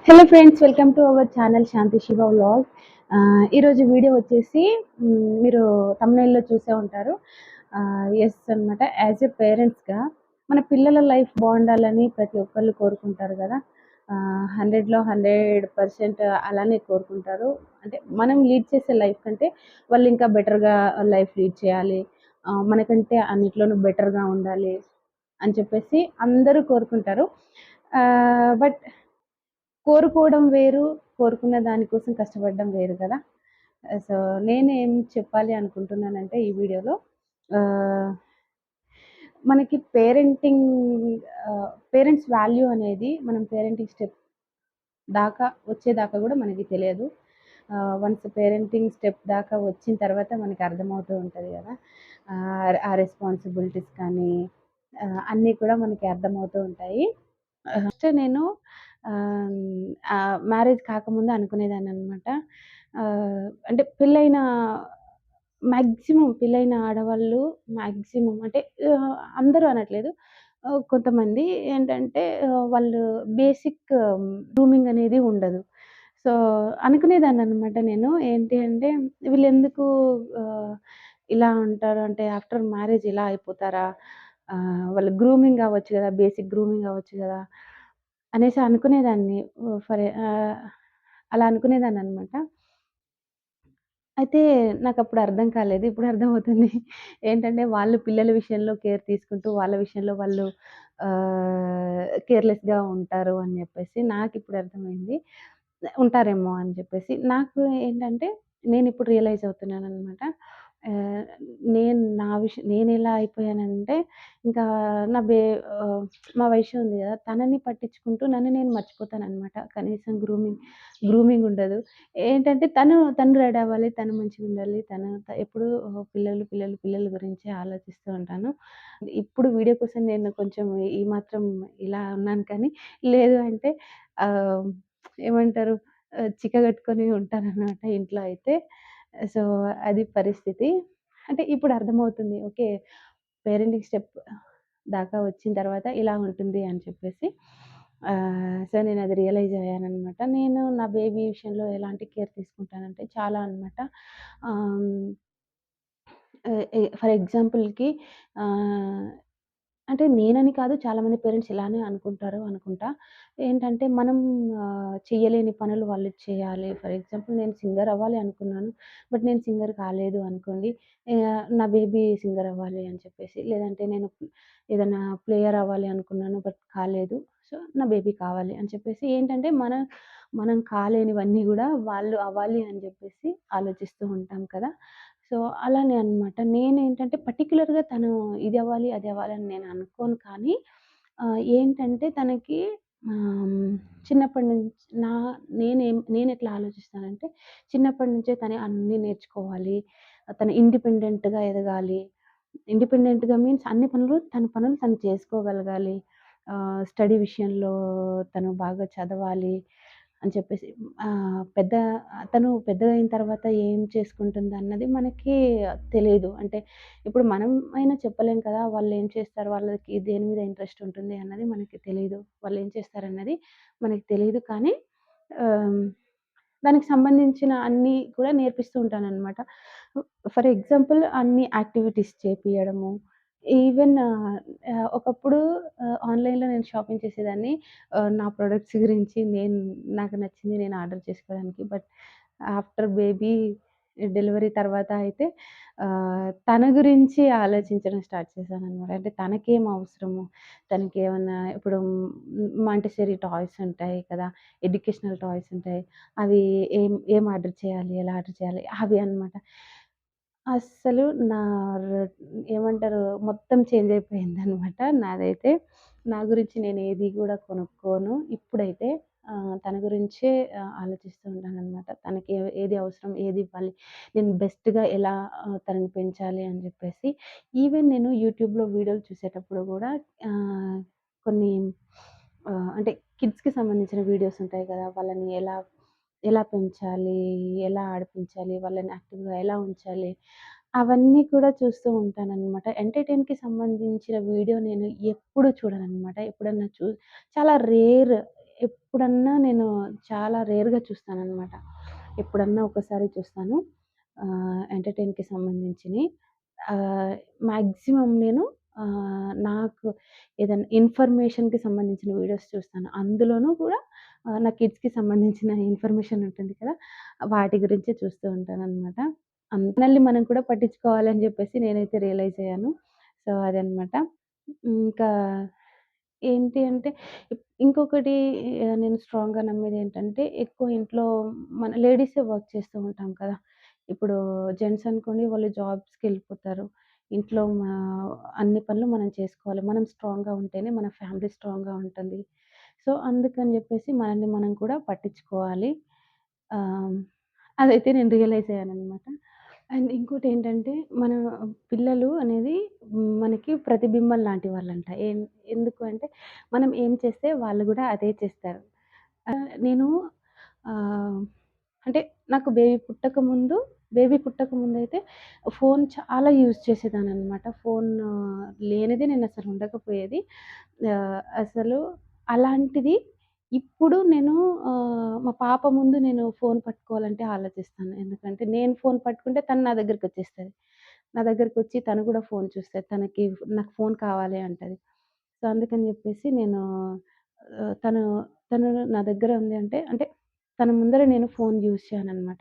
Hello friends, welcome to our channel Shanti Shiva vlog. ఈరోజు video వచ్చేసి మీరు తమ్నైల్లో చూసే ఉంటారు. ఎస్ అనమాట. యాజ్ ఎ పేరెంట్స్గా మన పిల్లల లైఫ్ బాగుండాలని ప్రతి ఒక్కళ్ళు కోరుకుంటారు కదా. 100లో 100% అలానే కోరుకుంటారు. అంటే మనం లీడ్ చేసే లైఫ్ కంటే వాళ్ళు ఇంకా బెటర్గా లైఫ్ లీడ్ చేయాలి, మనకంటే అన్నిట్లోనూ బెటర్గా ఉండాలి అని చెప్పేసి అందరూ కోరుకుంటారు. బట్ కోరుకోవడం వేరు, కోరుకున్న దానికోసం కష్టపడడం వేరు కదా. సో, నేనేం చెప్పాలి అనుకుంటున్నానంటే ఈ వీడియోలో ఆహ్, మనకి పేరెంట్స్ వాల్యూ అనేది మనం పేరెంటింగ్ స్టెప్ వచ్చేదాకా గూడా మనకి తెలియదు. వన్స్ పేరెంటింగ్ స్టెప్ దాకా వచ్చిన తర్వాత మనకి అర్థమవుతూ ఉంటది గదా. ఆ రెస్పాన్సిబిలిటీస్ కానీ అన్నీ కూడా మనకి అర్థమవుతూ ఉంటాయి. ఫస్ట్ నేను మ్యారేజ్ కాకముందు అనుకునేదాన్ననమాట. అంటే పెళ్ళైన ఆడవాళ్ళు మాక్సిమం అంటే అందరూ అనట్లేదు. కొంతమంది ఏంటంటే వాళ్ళు బేసిక్ గ్రూమింగ్ అనేది ఉండదు. సో, అనుకునేదాన్ననమాట నేను. ఏంటి అంటే వీళ్ళెందుకు ఆహ్, ఇలా ఉంటారు అంటే ఆఫ్టర్ మ్యారేజ్ ఇలా అయిపోతారా? వాళ్ళు గ్రూమింగ్ అవ్వచ్చు గదా! బేసిక్ గ్రూమింగ్ అవ్వచ్చు గదా! అనేసి అనుకునేదాన్ని. అలా అనుకునేదాన్ననమాట. అయితే నాకప్పుడు అర్థం కాలేదు. ఇప్పుడు అర్థమవుతుంది. ఏంటంటే వాళ్ళు పిల్లల విషయంలో కేర్ తీసుకుంటూ, వాళ్ళ విషయంలో వాళ్ళు కేర్‌లెస్‌గా ఉంటారు అని జెప్పేసి నాకిప్పుడు అర్థమైంది. ఉంటారేమో అని జెప్పేసి. నాకు ఏంటంటే నేనిప్పుడు రియలైజ్ అవుతున్నాననమాట. ఆహ్, నేనెలా అయిపోయానంటే ఇంకా నా బే ఆహ్, మా వైషు ఉంది గదా! తనని పట్టించుకుంటూ నన్ను నేను మర్చిపోతాననమాట. కనీసం గ్రూమింగ్ ఉండదు. ఏంటంటే తను రెడీ అవ్వాలి, తను మంచిగుండాలి, తను ఎప్పుడూ పిల్లల గురించే ఆలోచిస్తూ ఉంటాను. ఇప్పుడు వీడియో కోసం నేను కొంచెం ఈ మాత్రం ఇలా ఉన్నాను కానీ, లేదు అంటే ఆహ్, ఏమంటారు చిక్కగట్టుకొని ఉంటాననమాట ఇంట్లో అయితే. సో, అది పరిస్థితి. అంటే ఇప్పుడు అర్థమవుతుంది. ఓకే. పేరెంటింగ్ స్టెప్ దాకా వచ్చిన తర్వాత ఇలా ఉంటుంది అని చెప్పేసి. సో, నేనది రియలైజ్ అయ్యాననమాట. నేను నా బేబీ విషయంలో ఎలాంటి కేర్ తీసుకుంటానంటే చాలా అనమాట. ఆహ్, ఫర్ ఎగ్జాంపుల్‌కి ఆహ్, అంటే నేనని కాదు, చాలామంది పేరెంట్స్ ఇలానే అనుకుంటారు అనుకుంటా. ఏంటంటే మనం చెయ్యలేని పనులు వాళ్ళు చేయాలి. ఫర్ ఎగ్జాంపుల్ నేను సింగర్ అవ్వాలి అనుకున్నాను. బట్ నేను సింగర్ కాలేదు అనుకోండి. నా బేబీ సింగర్ అవ్వాలి అని చెప్పేసి. లేదంటే నేను ఏదైనా ప్లేయర్ అవ్వాలి అనుకున్నాను. బట్ కాలేదు. సో, నా బేబీ కావాలి అని చెప్పేసి ఏంటంటే మనం కాలేనివన్నీ గూడా వాళ్ళు అవ్వాలి అని జెప్పేసి ఆలోచిస్తూ ఉంటాం కదా. సో, అలానే అన్నమాట. నేనేంటంటే పర్టిక్యులర్‌గా తను ఇది అవ్వాలి, అది అవ్వాలి అని నేను అనుకోను కానీ ఏంటంటే తనకి ఆహ్, చిన్నప్పటి నుంచి నేనెట్లా ఆలోచిస్తానంటే చిన్నప్పటి నుంచే తను అన్నీ నేర్చుకోవాలి. తను ఇండిపెండెంట్‌గా ఎదగాలి. ఇండిపెండెంట్‌గా మీన్స్ అన్ని పనులు తను చేసుకోగలగాలి. స్టడీ విషయంలో తను బాగా చదవాలి అని చెప్పేసి పెద్ద తను పెద్దగయిన తర్వాత ఏం చేసుకుంటుందన్నది మనకి తెలీదు. అంటే ఇప్పుడు మనం అయినా చెప్పలేం కదా! వాళ్ళేం చేస్తారు, వాళ్ళకి దేని మీద ఇంట్రెస్ట్ ఉంటుంది అన్నది మనకి తెలీదు. వాళ్ళేం చేస్తారన్నది మనకి తెలీదు. కానీ ఆహ్, దానికి సంబంధించిన అన్నీ కూడా నేర్పిస్తూ ఉంటాననమాట. ఫర్ ఎగ్జాంపుల్ అన్ని యాక్టివిటీస్ చేపియడము. ఈవెన్ ఒకప్పుడు ఆన్‌లైన్‌లో నేను షాపింగ్ చేసేదాన్ని. నా ప్రొడక్ట్స్ గురించి నాకు నచ్చింది నేను ఆర్డర్ చేసుకోవడానికి. బట్ ఆఫ్టర్ బేబీ డెలివరీ తర్వాత అయితే తన గురించి ఆలోచించడం స్టార్ట్ చేశాననమాట. అంటే తనకేం అవసరము? తనకేమన్నా ఇప్పుడు మాంటిసెరీ టాయ్స్ ఉంటాయి కదా! ఎడ్యుకేషనల్ టాయ్స్ ఉంటాయి. అవి ఏం ఏం ఆర్డర్ చేయాలి? ఎలా ఆర్డర్ చేయాలి? అవి అన్నమాట. అస్సలు నా రొ ఏమంటారు మొత్తం చేంజ్ అయిపోయిందనమాట నాదైతే. నా గురించి నేను ఏది గూడా కొనుక్కోను. ఇప్పుడైతే తన గురించే ఆలోచిస్తూ ఉంటాననమాట. తనకి ఏది అవసరం, ఏది ఇవ్వాలి, నేను బెస్ట్‌గా ఎలా తనని పెంచాలి అని జెప్పేసి. ఈవెన్ నేను యూట్యూబ్‌లో వీడియోలు చూసేటప్పుడు గూడా ఆహ్, కొన్ని అంటే కిడ్స్‌కి సంబంధించిన వీడియోస్ ఉంటాయి గదా! వాళ్ళని ఎలా ఎలా పెంచాలి? ఎలా ఆడిపించాలి? వాళ్ళని యాక్టివ్‌గా ఎలా ఉంచాలి? అవన్నీ కూడా చూస్తూ ఉంటాననమాట. ఎంటర్‌టైన్‌కి సంబంధించిన వీడియో నేను ఎప్పుడు చూడననమాట. ఎప్పుడన్నా చాలా రేర్. ఎప్పుడన్నా నేను చాలా రేర్‌గా చూస్తాననమాట. ఎప్పుడన్నా ఒకసారి చూస్తాను. ఎంటర్‌టైన్‌కి సంబంధించినియి. ఆహ్, మాక్సిమం నేను నాకు ఏదన్నా ఇన్ఫర్మేషన్‌కి సంబంధించిన వీడియోస్ చూస్తాను. అందులోనూ కూడా నా కిడ్స్‌కి సంబంధించిన ఇన్ఫర్మేషన్ ఉంటుంది కదా! వాటి గురించే చూస్తూ ఉంటాననమాట. మనల్ని మనం కూడా పట్టించుకోవాలని జెప్పేసి నేనైతే రియలైజ్ అయ్యాను. సో, అదనమాట. ఇంకా ఏంటి అంటే ఇంకొకటి నేను స్ట్రాంగ్‌గా నమ్మేదేంటంటే ఎక్కువ ఇంట్లో మన లేడీసే వర్క్ చేస్తూ ఉంటాం కదా! ఇప్పుడు జెంట్స్ అనుకోండి వాళ్ళు జాబ్స్‌కెళ్ళిపోతారు. ఇంట్లో అన్ని పనులు మనం చేసుకోవాలి. మనం స్ట్రాంగ్‌గా ఉంటేనే మన ఫ్యామిలీ స్ట్రాంగ్‌గా ఉంటుంది. సో, అందుకని జెప్పేసి మనల్ని మనం కూడా పట్టించుకోవాలి. ఆహ్, అదైతే నేను రియలైజ్ అయ్యాననమాట. అండ్ ఇంకోటేంటంటే, మన పిల్లలు అనేది మనకి ప్రతిబింబం లాంటి వాళ్ళంట. ఎందుకు అంటే, మనం ఏం చేస్తే వాళ్ళు గూడా అదే చేస్తారు. నేను ఆహ్, అంటే నాకు బేబీ పుట్టకముందయితే ఫోను చాలా యూజ్ చేసేదాన్ననమాట. ఫోను లేనిదే నేనసలు ఉండకపోయేది. అసలు అలాంటిది ఇప్పుడు నేను మా పాప ముందు నేను ఫోను పట్టుకోవాలంటే ఆలోచిస్తాను. ఎందుకంటే నేను ఫోను పట్టుకుంటే తను నా దగ్గరికొచ్చేస్తది. నా దగ్గరికొచ్చి తను గూడా ఫోను చూస్తది. నాకు ఫోను కావాలి అంటది. సో, అందుకని జెప్పేసి నేను తను తను నా దగ్గర ఉంది అంటే తన ముందర నేను ఫోను యూజ్ చేయననమాట.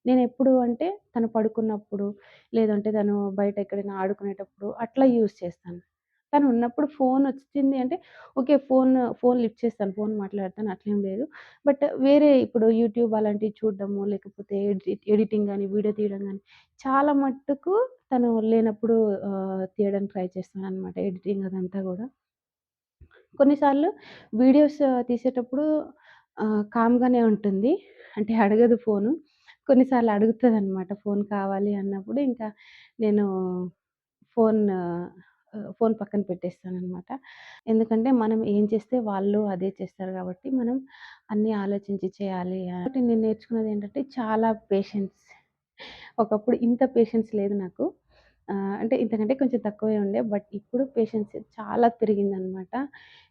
నేనెప్పుడు అంటే తను పడుకున్నప్పుడు, లేదంటే తను బయట ఎక్కడైనా ఆడుకునేటప్పుడు అట్లా యూజ్ చేస్తాను. తనున్నప్పుడు ఫోనొచ్చింది అంటే ఓకే. ఫోను లిఫ్ట్ చేస్తాను. ఫోను మాట్లాడతాను అట్లేం లేదు. బట్ వేరే ఇప్పుడు యూట్యూబ్ అలాంటివి చూడడము, లేకపోతే ఎడిటింగ్ గాని, వీడియో తీయడం గాని చాలా మట్టుకు తను లేనప్పుడు తీయడానికి ట్రై చేస్తాననమాట. ఎడిటింగ్ అదంతా గూడా. కొన్నిసార్లు వీడియోస్ తీసేటప్పుడు కామ్‌గానే ఉంటుంది. అంటే అడగదు ఫోను. కొన్నిసార్లు అడుగుతదనమాట. ఫోను కావాలి అన్నప్పుడు ఇంకా నేను ఫోను ఫోను పక్కన పెట్టేస్తాననమాట. ఎందుకంటే మనం ఏం చేస్తే వాళ్ళు అదే చేస్తారు గాబట్టి, మనం అన్నీ ఆలోచించి చేయాలి. ఒకటి నేను నేర్చుకున్నదేంటంటే చాలా పేషెన్స్. ఒకప్పుడు ఇంత పేషెన్స్ లేదు నాకు. అంటే ఇంతకంటే కొంచెం తక్కువే ఉండే. బట్ ఇప్పుడు పేషెన్స్ చాలా పెరిగిందనమాట.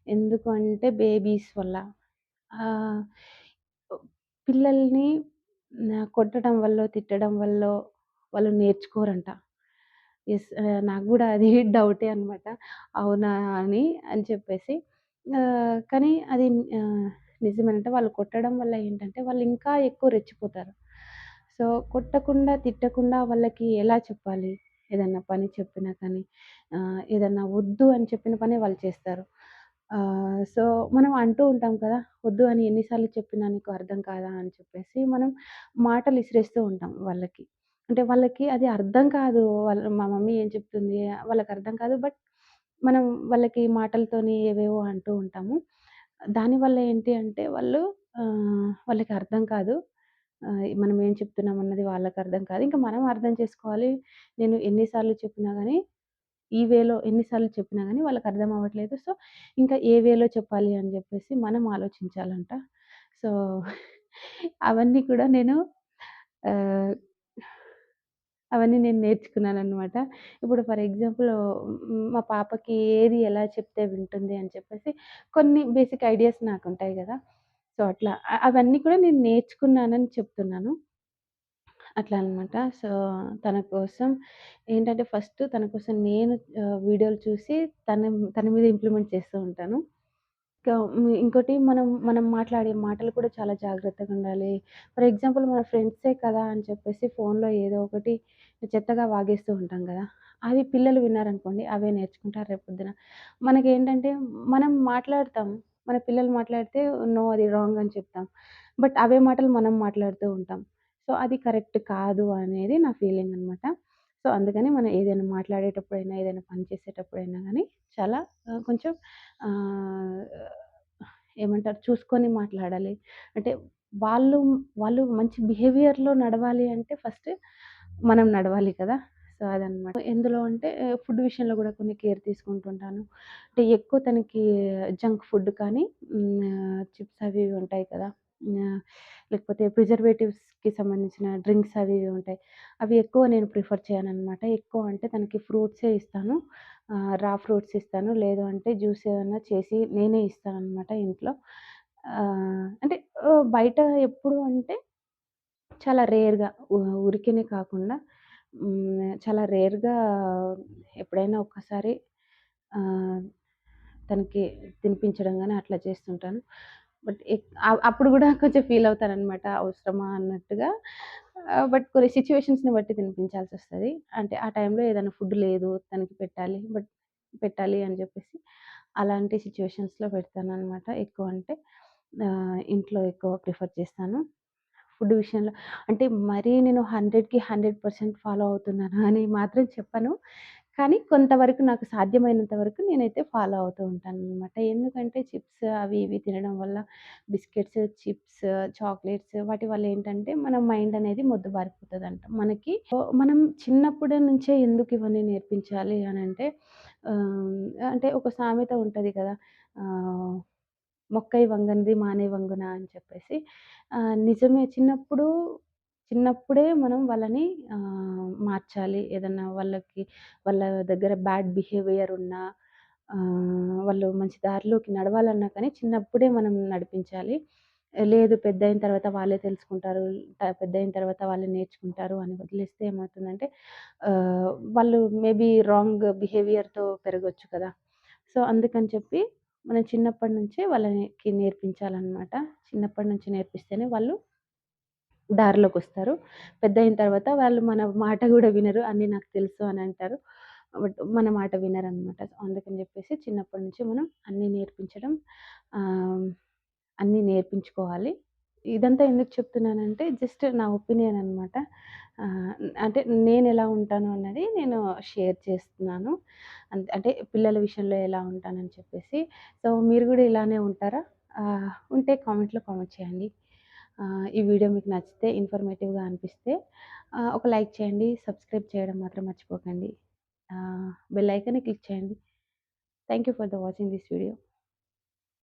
ఎందుకు అంటే బేబీస్ వల్ల. ఆహ్, పిల్లల్ని కొట్టడం వల్లో, తిట్టడం వల్లో వాళ్ళు నేర్చుకోరంట. యెస్. నాకు గూడా అది డౌటే అనమాట. అవునా అని చెప్పేసి. కానీ అది ఆహ్, నిజమేనంటే వాళ్ళు కొట్టడం వల్ల ఏంటంటే వాళ్ళు ఇంకా ఎక్కువ రెచ్చిపోతారు. సో, కొట్టకుండా, తిట్టకుండా వాళ్ళకి ఎలా చెప్పాలి? ఏదన్నా పని చెప్పినా కానీ, ఏదన్నా వద్దు అని చెప్పిన పనే వాళ్ళు చేస్తారు. సో, మనం అంటూ ఉంటాం కదా! వద్దు అని ఎన్ని సార్లు చెప్పినా నీకు అర్థం కాదా? అని చెప్పేసి మనం మాటలు ఇసిరేస్తూ ఉంటాం వాళ్ళకి. అంటే వాళ్ళకి అది అర్థం కాదు. మా మమ్మీ ఏం చెప్తుంది వాళ్ళకర్థం కాదు. బట్ మనం వాళ్ళకి మాటలతోని ఏవేవో అంటూ ఉంటాము. దానివల్ల ఏంటి అంటే వాళ్ళకి అర్థం కాదు. మనం ఏం చెప్తున్నామన్నది వాళ్ళకర్థం కాదు. ఇంక మనం అర్థం చేసుకోవాలి. నేను ఎన్ని సార్లు చెప్పినా గాని, ఈ వేలో ఎన్ని సార్లు చెప్పినా గాని వాళ్ళకర్థం అవ్వట్లేదు. సో, ఇంకా ఏ వేలో చెప్పాలి అని జెప్పేసి మనం ఆలోచించాలంట. సో, అవన్నీ కూడా ఆహ్ అవన్నీ నేను నేర్చుకున్నాననమాట. ఇప్పుడు ఫర్ ఎగ్జాంపుల్ మా పాపకి ఏది ఎలా చెప్తే వింటుంది అని చెప్పేసి కొన్ని బేసిక్ ఐడియాస్ నాకుంటాయి గదా! సో, అట్లా అవన్నీ కూడా నేను నేర్చుకున్నానని చెప్తున్నాను. అట్లా అనమాట. సో, తన కోసం ఏంటంటే ఫస్ట్ తన కోసం నేను వీడియోలు చూసి తన మీద ఇంప్లిమెంట్ చేస్తూ ఉంటాను. ఇంకోటి మనం మాట్లాడే మాటలు కూడా చాలా జాగ్రత్తగుండాలి. ఫర్ ఎగ్జాంపుల్ మన ఫ్రెండ్సే కదా అని చెప్పేసి ఫోన్‌లో ఏదో ఒకటి చెత్తగా వాగేస్తూ ఉంటాం గదా! అవి పిల్లలు విన్నారనుకోండి అవే నేర్చుకుంటారు రేపొద్దున. మనకేంటంటే మనం మాట్లాడతాం. మన పిల్లలు మాట్లాడితే నో అది రాంగ్ అని చెప్తాం. బట్ అవే మాటలు మనం మాట్లాడుతూ ఉంటాం. సో, అది కరెక్ట్ కాదు అనేది నా ఫీలింగ్ అనమాట. సో, అందుకని మనం ఏదైనా మాట్లాడేటప్పుడైనా, ఏదైనా పని చేసేటప్పుడైనా గానీ చాలా కొంచెం ఆహ్, ఏమంటారు చూసుకొని మాట్లాడాలి. అంటే వాళ్ళు, వాళ్ళు మంచి బిహేవియర్‌లో నడవాలి అంటే ఫస్ట్ మనం నడవాలి కదా! సో, అదనమాట. ఎందులో అంటే ఫుడ్ విషయంలో గూడా కొన్ని కేర్ తీసుకుంటుంటాను. అంటే ఎక్కువ తనకి జంక్ ఫుడ్ కానీ చిప్స్ అవి ఇవి ఉంటాయి కదా! ఆహ్, లేకపోతే ప్రిజర్వేటివ్స్‌కి సంబంధించిన డ్రింక్స్ అవి ఇవి ఉంటాయి. అవి ఎక్కువ నేను ప్రిఫర్ చేయననమాట. ఎక్కువ అంటే తనకి ఫ్రూట్సే ఇస్తాను. రా ఫ్రూట్స్ ఇస్తాను. లేదు అంటే జ్యూస్ ఏదన్నా చేసి నేనే ఇస్తాననమాట ఇంట్లో. అంటే బయట ఎప్పుడు అంటే చాలా రేర్‌గా ఊరికేనే కాకుండా చాలా రేర్‌గా ఎప్పుడైనా ఒక్కసారి ఆహ్, తనకి తినిపించడం గాని అట్లా చేస్తుంటాను. బట్ అప్పుడు గూడా కొంచెం ఫీల్ అవుతాననమాట. అవసరమా అన్నట్టుగా. బట్ కొన్ని సిట్యుయేషన్స్‌ని బట్టి తినిపించాల్సొస్తది. అంటే ఆ టైంలో ఏదైనా ఫుడ్ లేదు తనకి పెట్టాలి. బట్ పెట్టాలి అని జెప్పేసి అలాంటి సిట్యుయేషన్స్‌లో పెడతాననమాట. ఎక్కువ అంటే ఇంట్లో ఎక్కువ ప్రిఫర్ చేస్తాను. ఫుడ్ విషయంలో అంటే మరీ నేను 100కి 100% ఫాలో అవుతున్నాను అని మాత్రం చెప్పను. కానీ కొంతవరకు నాకు సాధ్యమైనంత వరకు నేనైతే ఫాలో అవుతూ ఉంటాననమాట. ఎందుకంటే చిప్స్ అవి ఇవి తినడం వల్ల బిస్కెట్స్, చిప్స్, చాక్లెట్స్ వాటి వల్ల ఏంటంటే మన మైండ్ అనేది మొద్దుబారిపోతదంట. మనకి మనం చిన్నప్పటి నుంచే ఎందుకు ఇవన్నీ నేర్పించాలి అనంటే అంటే ఒక సామెత ఉంటది కదా! ఆహ్ మొక్కై వంగనిది మానై వంగున అని చెప్పేసి. నిజమే చిన్నప్పుడే మనం వాళ్ళని మార్చాలి. ఏదన్నా వాళ్ళ దగ్గర బ్యాడ్ బిహేవియర్ ఉన్నా వాళ్ళు మంచి దారిలోకి నడవాలన్నా కానీ చిన్నప్పుడే మనం నడిపించాలి. లేదు పెద్దయిన తర్వాత వాళ్ళే తెలుసుకుంటారు. పెద్దయిన తర్వాత వాళ్ళే నేర్చుకుంటారు అని వదిలేస్తే ఏమవుతుందంటే ఆహ్, వాళ్ళు మేబీ రాంగ్ బిహేవియర్‌తో పెరగొచ్చు కదా! సో, అందుకని చెప్పి మనం చిన్నప్పటి నుంచే వాళ్ళకి నేర్పించాలనమాట. చిన్నప్పటి నుంచి నేర్పిస్తేనే వాళ్ళు దారిలోకొస్తారు. పెద్దయిన తర్వాత వాళ్ళు మన మాట గూడా వినరు. అన్నీ నాకు తెలుసు అనంటారు. బట్ మన మాట వినరనమాట. అందుకని జెప్పేసి చిన్నప్పటి నుంచి మనం అన్నీ నేర్పించడం ఆహ్, అన్నీ నేర్పించుకోవాలి. ఇదంతా ఎందుకు చెప్తున్నానంటే జస్ట్ నా ఒపీనియన్ అనమాట. ఆహ్, అంటే నేనెలా ఉంటాను అన్నది నేను షేర్ చేస్తున్నాను. అంటే పిల్లల విషయంలో ఎలా ఉంటానని చెప్పేసి. సో, మీరు గూడా ఇలానే ఉంటారా? ఉంటే కామెంట్‌లో కామెంట్ చేయండి. ఈ వీడియో మీకు నచ్చితే ఇన్ఫర్మేటివ్‌గా అనిపిస్తే ఒక లైక్ చేయండి. సబ్స్క్రైబ్ చేయడం మాత్రం మర్చిపోకండి. బెల్ ఐకాన్‌ని క్లిక్ చేయండి. Thank you for watching this video.